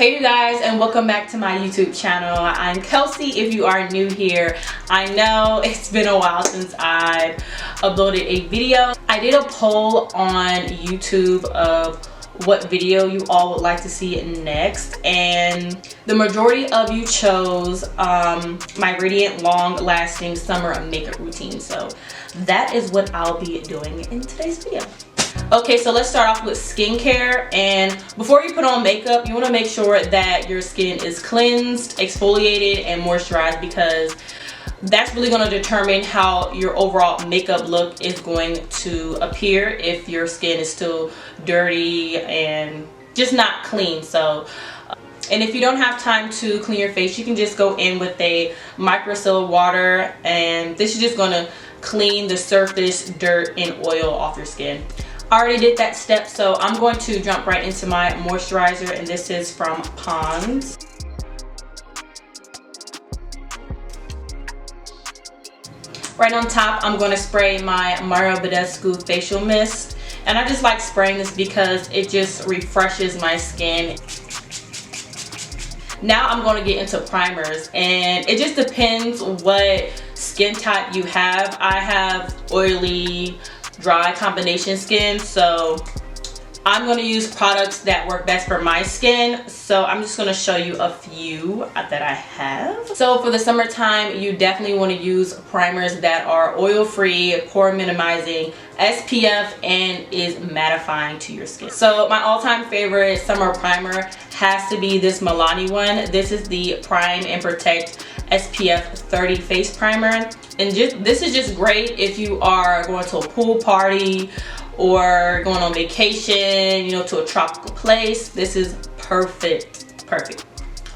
Hey you guys, and welcome back to my YouTube channel. I'm Kelsey if you are new here. I know it's been a while since I've uploaded a video. I did a poll on YouTube of what video you all would like to see next, and the majority of you chose my radiant long lasting summer makeup routine. So that is what I'll be doing in today's video. Okay, so let's start off with skincare. And before you put on makeup, you want to make sure that your skin is cleansed, exfoliated, and moisturized, because that's really going to determine how your overall makeup look is going to appear if your skin is still dirty and just not clean. So and if you don't have time to clean your face, you can just go in with a microcellar water, and this is just going to clean the surface dirt and oil off your skin. I already did that step, so I'm going to jump right into my moisturizer, and this is from Pond's. Right on top, I'm going to spray my Mario Badescu facial mist, and I just like spraying this because it just refreshes my skin. Now I'm going to get into primers, and it just depends what skin type you have. I have oily, dry combination skin, so I'm going to use products that work best for my skin. So I'm just going to show you a few that I have. So for the summertime, you definitely want to use primers that are oil free, pore minimizing, SPF, and is mattifying to your skin. So my all-time favorite summer primer has to be this MILANI one. This is the Prime and Protect SPF 30 face primer, and this is just great if you are going to a pool party or going on vacation, you know, to a tropical place. This is perfect.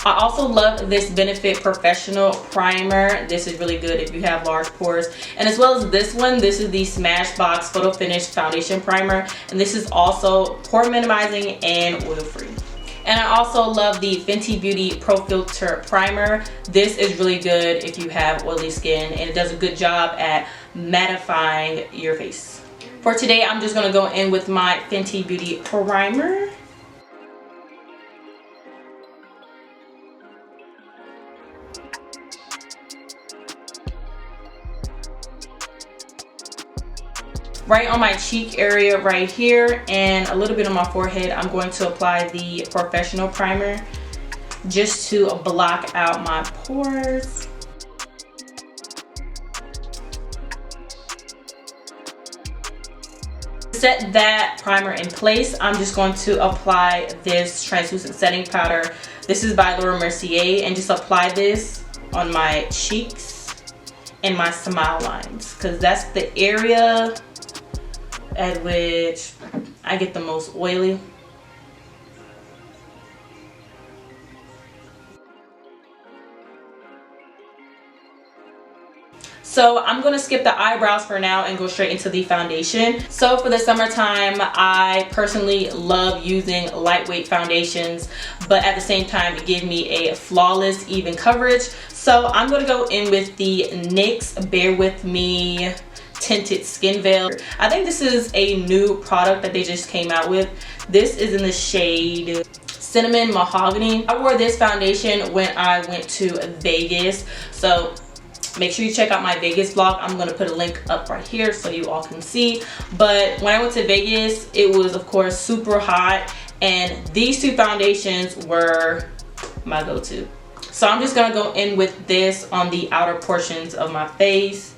I also love this Benefit Professional primer. This is really good if you have large pores. And as well as this one, this is the Smashbox Photo Finish Foundation Primer, and this is also pore minimizing and oil free. And I also love the Fenty Beauty Pro Filter Primer. This is really good if you have oily skin, and it does a good job at mattifying your face. For today, I'm just going to go in with my Fenty Beauty Primer. Right on my cheek area right here, and a little bit on my forehead, I'm going to apply the POREfessional primer just to block out my pores. To set that primer in place, I'm just going to apply this translucent setting powder. This is by Laura Mercier, and just apply this on my cheeks and my smile lines, because that's the area at which I get the most oily. So I'm going to skip the eyebrows for now and go straight into the foundation. So for the summertime, I personally love using lightweight foundations, but at the same time give me a flawless even coverage. So I'm going to go in with the NYX Bear With Me Tinted Skin Veil. I think this is a new product that they just came out with. This is in the shade Cinnamon Mahogany. I wore this foundation when I went to Vegas, so make sure you check out my Vegas vlog. I'm going to put a link up right here so you all can see. But when I went to Vegas, it was of course super hot, and these two foundations were my go-to. So I'm just going to go in with this on the outer portions of my face.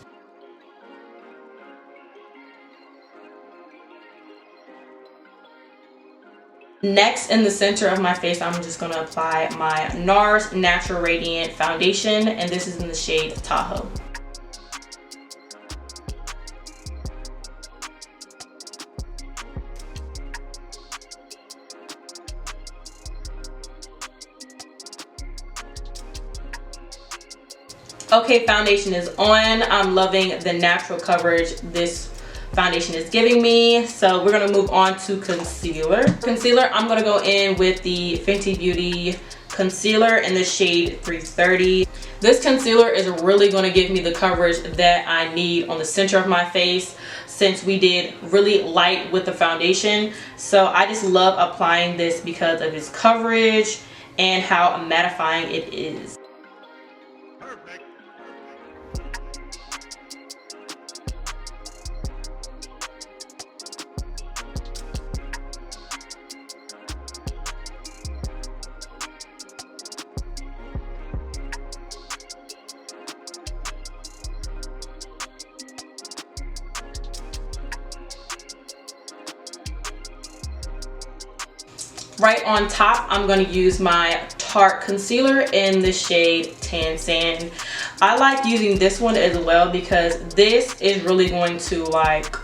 Next, in the center of my face, I'm just going to apply my NARS Natural Radiant Foundation, and this is in the shade Tahoe. Okay, foundation is on. I'm loving the natural coverage this foundation is giving me. So we're going to move on to concealer. Concealer, I'm going to go in with the Fenty Beauty concealer in the shade 330. This concealer is really going to give me the coverage that I need on the center of my face, since we did really light with the foundation. So I just love applying this because of its coverage and how mattifying it is. Right on top, I'm going to use my Tarte concealer in the shade Tan Sand. I like using this one as well because this is really going to like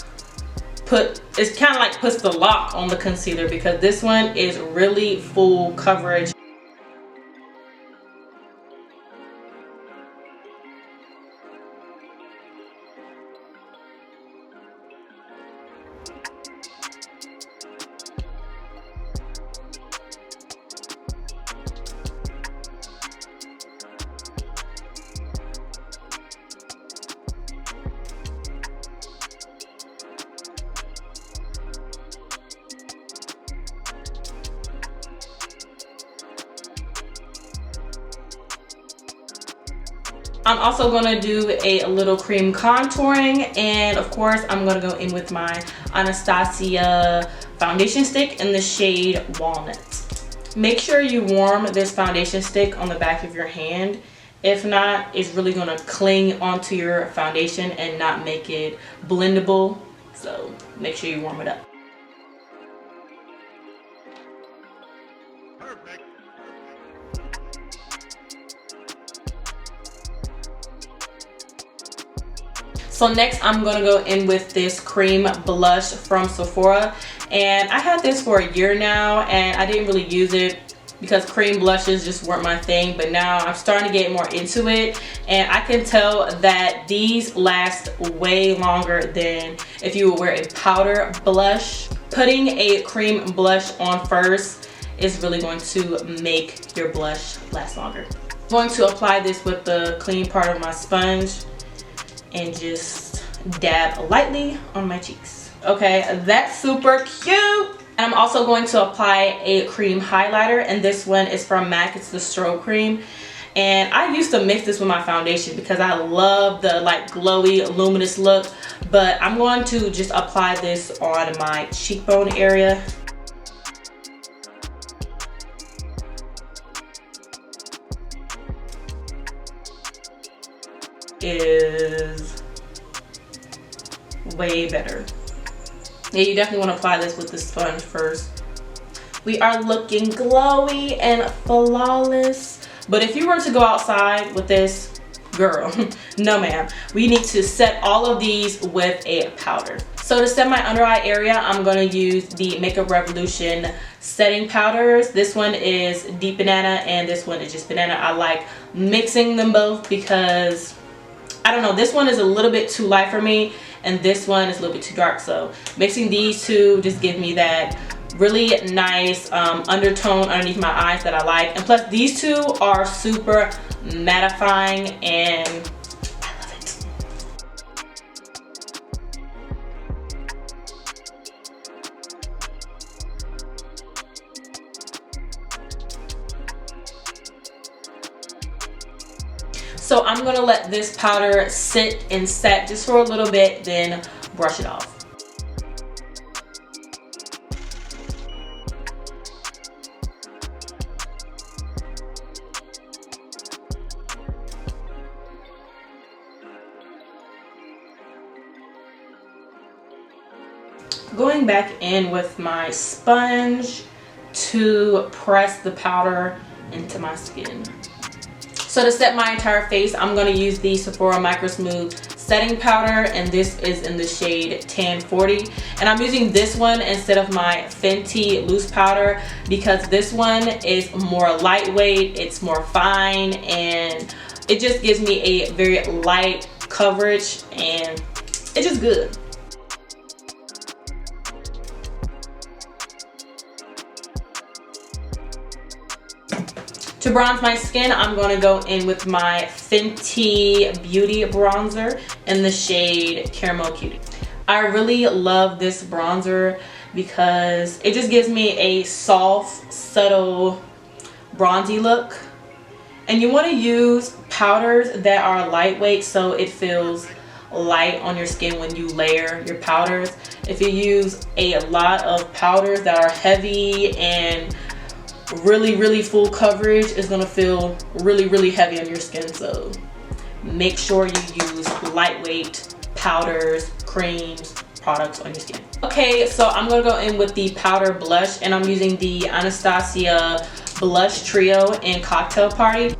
it's kind of like puts the lock on the concealer because this one is really full coverage. I'm also going to do a little cream contouring, and of course I'm going to go in with my Anastasia foundation stick in the shade Walnut. Make sure you warm this foundation stick on the back of your hand. If not, it's really going to cling onto your foundation and not make it blendable. So make sure you warm it up. So next I'm going to go in with this cream blush from Sephora, and I had this for a year now and I didn't really use it because cream blushes just weren't my thing, but now I'm starting to get more into it and I can tell that these last way longer than if you would wear a powder blush. Putting a cream blush on first is really going to make your blush last longer. I'm going to apply this with the clean part of my sponge and just dab lightly on my cheeks. Okay, that's super cute. And I'm also going to apply a cream highlighter, and this one is from MAC. It's the Strobe Cream. And I used to mix this with my foundation because I love the like glowy, luminous look. But I'm going to just apply this on my cheekbone area. Is way better. Yeah, you definitely want to apply this with the sponge first. We are looking glowy and flawless. But if you were to go outside with this, girl, no ma'am. We need to set all of these with a powder. So to set my under eye area, I'm going to use the Makeup Revolution setting powders. This one is Deep Banana and this one is just banana. I like mixing them both because I don't know, this one is a little bit too light for me and this one is a little bit too dark. So mixing these two just gives me that really nice undertone underneath my eyes that I like. And plus these two are super mattifying and I love it. So I'm going to let this powder sit and set just for a little bit, then brush it off. Going back in with my sponge to press the powder into my skin. So to set my entire face, I'm going to use the Sephora Micro Smooth setting powder, and this is in the shade Tan 40. And I'm using this one instead of my Fenty loose powder because this one is more lightweight, it's more fine, and it just gives me a very light coverage and it's just good. To bronze my skin, I'm going to go in with my Fenty Beauty bronzer in the shade Caramel Cutie. I really love this bronzer because it just gives me a soft, subtle bronzy look. And you want to use powders that are lightweight so it feels light on your skin when you layer your powders. If you use a lot of powders that are heavy and really full coverage, it's going to feel really heavy on your skin. So make sure you use lightweight powders, creams, products on your skin. Okay, so I'm going to go in with the powder blush, and I'm using the Anastasia Blush Trio in Cocktail Party.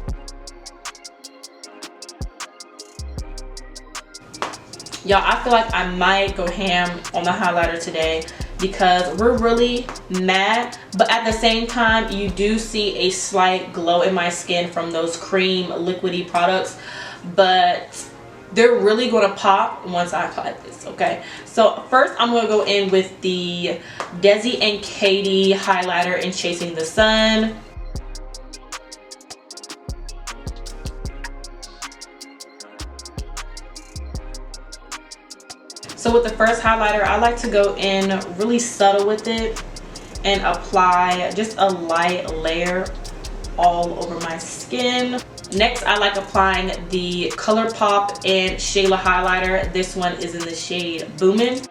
Y'all, I feel like I might go ham on the highlighter today because we're really matte, but at the same time, you do see a slight glow in my skin from those cream liquidy products, but they're really going to pop once I apply this, okay? So first, I'm going to go in with the Desi and Katy highlighter in Chasing the Sun. So with the first highlighter, I like to go in really subtle with it and apply just a light layer all over my skin. Next, I like applying the Colourpop and Shayla highlighter. This one is in the shade Boomin.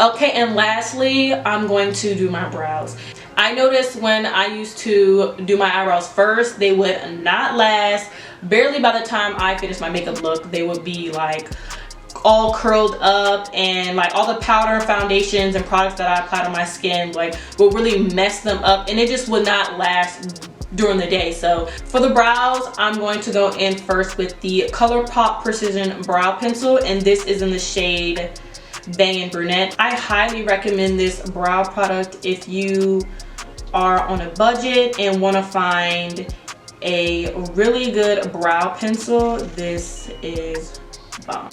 Okay, and lastly, I'm going to do my brows. I noticed when I used to do my eyebrows first, they would not last. Barely by the time I finished my makeup look, they would be like all curled up, and like all the powder, foundations, and products that I applied on my skin like would really mess them up, and it just would not last during the day. So for the brows, I'm going to go in first with the Colourpop Precision Brow Pencil, and this is in the shade Bangin' Brunette. I highly recommend this brow product if you are on a budget and want to find a really good brow pencil. This is bomb.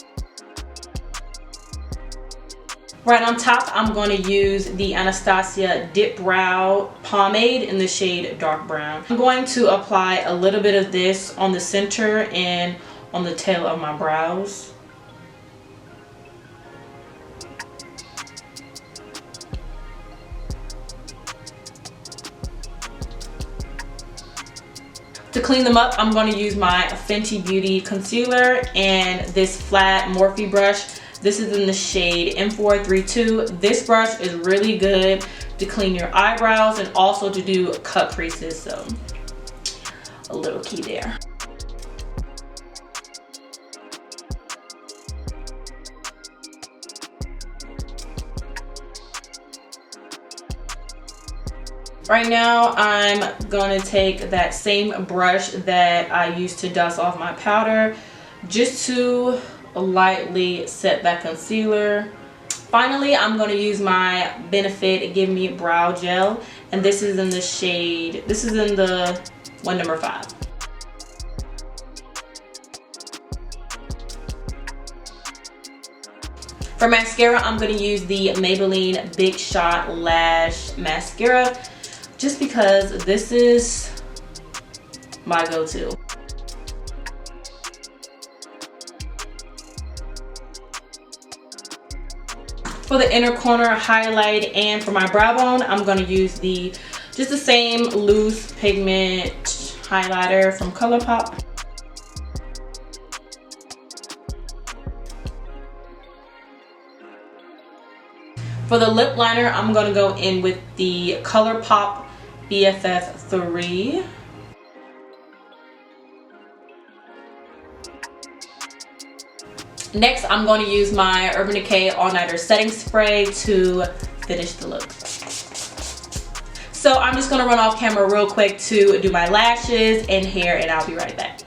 Right on top, I'm going to use the Anastasia Dip Brow Pomade in the shade Dark Brown. I'm going to apply a little bit of this on the center and on the tail of my brows. To clean them up, I'm going to use my Fenty Beauty concealer and this flat Morphe brush. This is in the shade M432. This brush is really good to clean your eyebrows and also to do cut creases, so a little key there. Right now, I'm going to take that same brush that I used to dust off my powder just to lightly set that concealer. Finally, I'm going to use my Benefit Give Me Brow Gel, and this is in the shade, this is in the one number 5. For mascara, I'm going to use the Maybelline Big Shot Lash Mascara, just because this is my go-to. For the inner corner highlight and for my brow bone, I'm going to use just the same loose pigment highlighter from Colourpop. For the lip liner, I'm going to go in with the Colourpop BFF3. Next, I'm going to use my Urban Decay All Nighter Setting Spray to finish the look. So I'm just going to run off camera real quick to do my lashes and hair, and I'll be right back.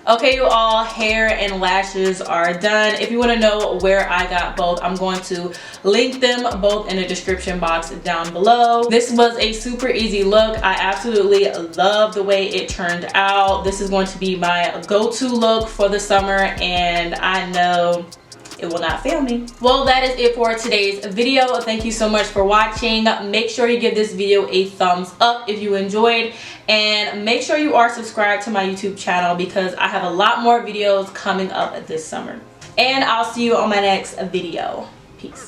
Okay, you all, hair and lashes are done. If you want to know where I got both, I'm going to link them both in the description box down below. This was a super easy look. I absolutely love the way it turned out. This is going to be my go-to look for the summer, and I know it will not fail me. Well, that is it for today's video. Thank you so much for watching. Make sure you give this video a thumbs up if you enjoyed, and make sure you are subscribed to my YouTube channel because I have a lot more videos coming up this summer. And I'll see you on my next video. Peace.